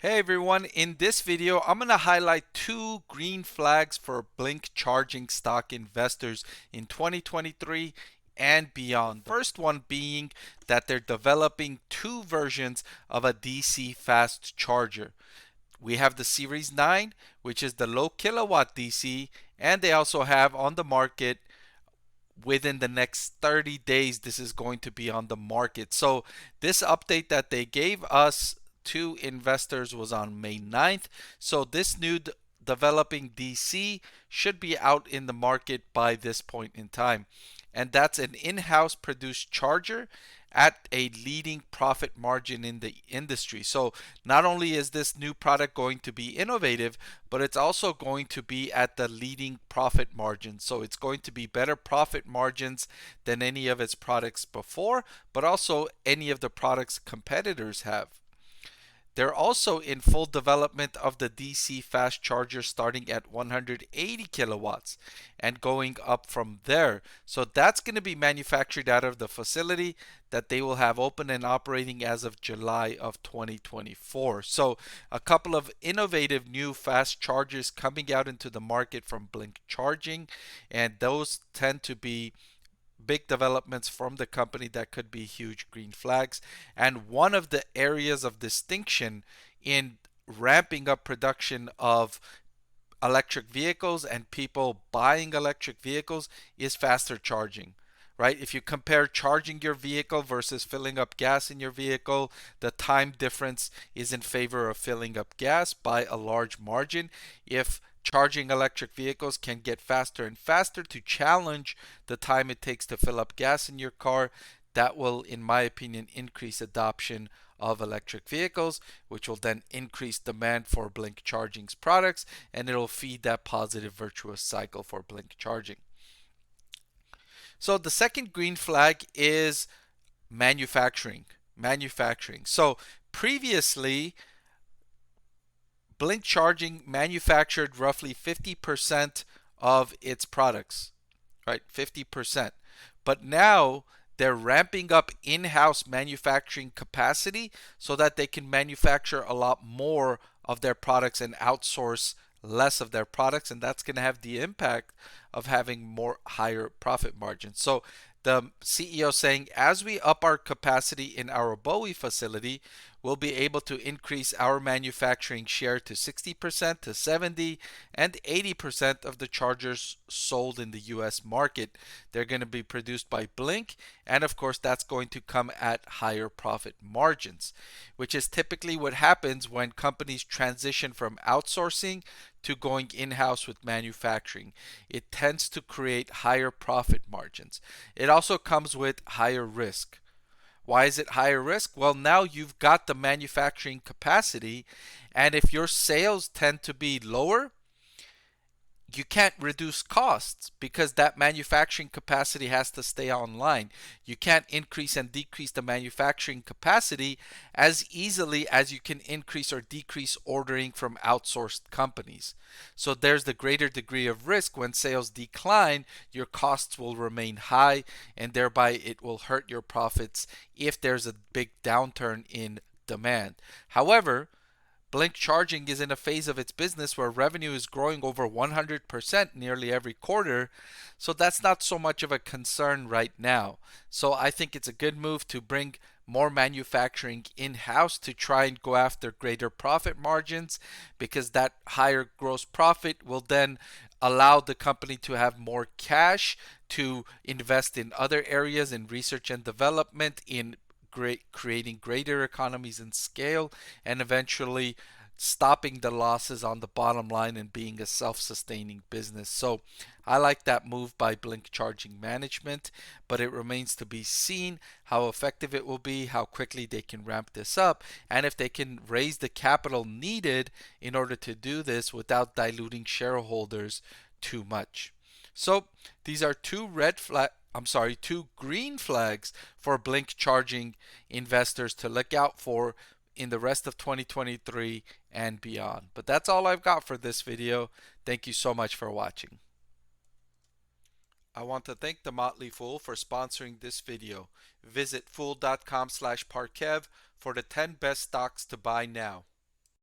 Hey everyone, in this video I'm going to highlight two green flags for Blink charging stock investors in 2023 and beyond. The first one being that they're developing two versions of a DC fast charger. We have the Series 9, which is the low kilowatt DC, and they also have on the market within the next 30 days this is going to be on the market. So this update that they gave us to investors was on May 9th. So this new developing DC should be out in the market by this point in time. And that's an in-house produced charger at a leading profit margin in the industry. So not only is this new product going to be innovative, but it's also going to be at the leading profit margin. So it's going to be better profit margins than any of its products before, but also any of the products competitors have. They're also in full development of the DC fast charger starting at 180 kilowatts and going up from there. So that's going to be manufactured out of the facility that they will have open and operating as of July of 2024. So a couple of innovative new fast chargers coming out into the market from Blink Charging, and those tend to be big developments from the company that could be huge green flags. And one of the areas of distinction in ramping up production of electric vehicles and people buying electric vehicles is faster charging. Right? If you compare charging your vehicle versus filling up gas in your vehicle, the time difference is in favor of filling up gas by a large margin. If charging electric vehicles can get faster and faster to challenge the time it takes to fill up gas in your car, that will, in my opinion, increase adoption of electric vehicles, which will then increase demand for Blink Charging's products, and it'll feed that positive virtuous cycle for Blink Charging. So the second green flag is manufacturing. So previously, Blink Charging manufactured roughly 50% of its products, right? 50%. But now they're ramping up in-house manufacturing capacity so that they can manufacture a lot more of their products and outsource less of their products, and that's going to have the impact of having more higher profit margins. So the CEO saying, as we up our capacity in our Bowie facility, we'll be able to increase our manufacturing share to 60% to 70 and 80% of the chargers sold in the US market. They're going to be produced by Blink, and of course that's going to come at higher profit margins, which is typically what happens when companies transition from outsourcing to going in-house with manufacturing. It tends to create higher profit margins. It also comes with higher risk. Why is it higher risk? Well, now you've got the manufacturing capacity, and if your sales tend to be lower, you can't reduce costs because that manufacturing capacity has to stay online. You can't increase and decrease the manufacturing capacity as easily as you can increase or decrease ordering from outsourced companies. So there's the greater degree of risk. When sales decline, your costs will remain high, and thereby it will hurt your profits if there's a big downturn in demand. However, Blink Charging is in a phase of its business where revenue is growing over 100% nearly every quarter, so that's not so much of a concern right now. So I think it's a good move to bring more manufacturing in-house to try and go after greater profit margins, because that higher gross profit will then allow the company to have more cash to invest in other areas in research and development, in creating greater economies in scale, and eventually stopping the losses on the bottom line and being a self-sustaining business. So I like that move by Blink Charging management, but it remains to be seen how effective it will be, how quickly they can ramp this up, and if they can raise the capital needed in order to do this without diluting shareholders too much. So these are two green flags for Blink Charging investors to look out for in the rest of 2023 and beyond. But that's all I've got for this video. Thank you so much for watching. I want to thank the Motley Fool for sponsoring this video. Visit fool.com/Parkev for the 10 best stocks to buy now.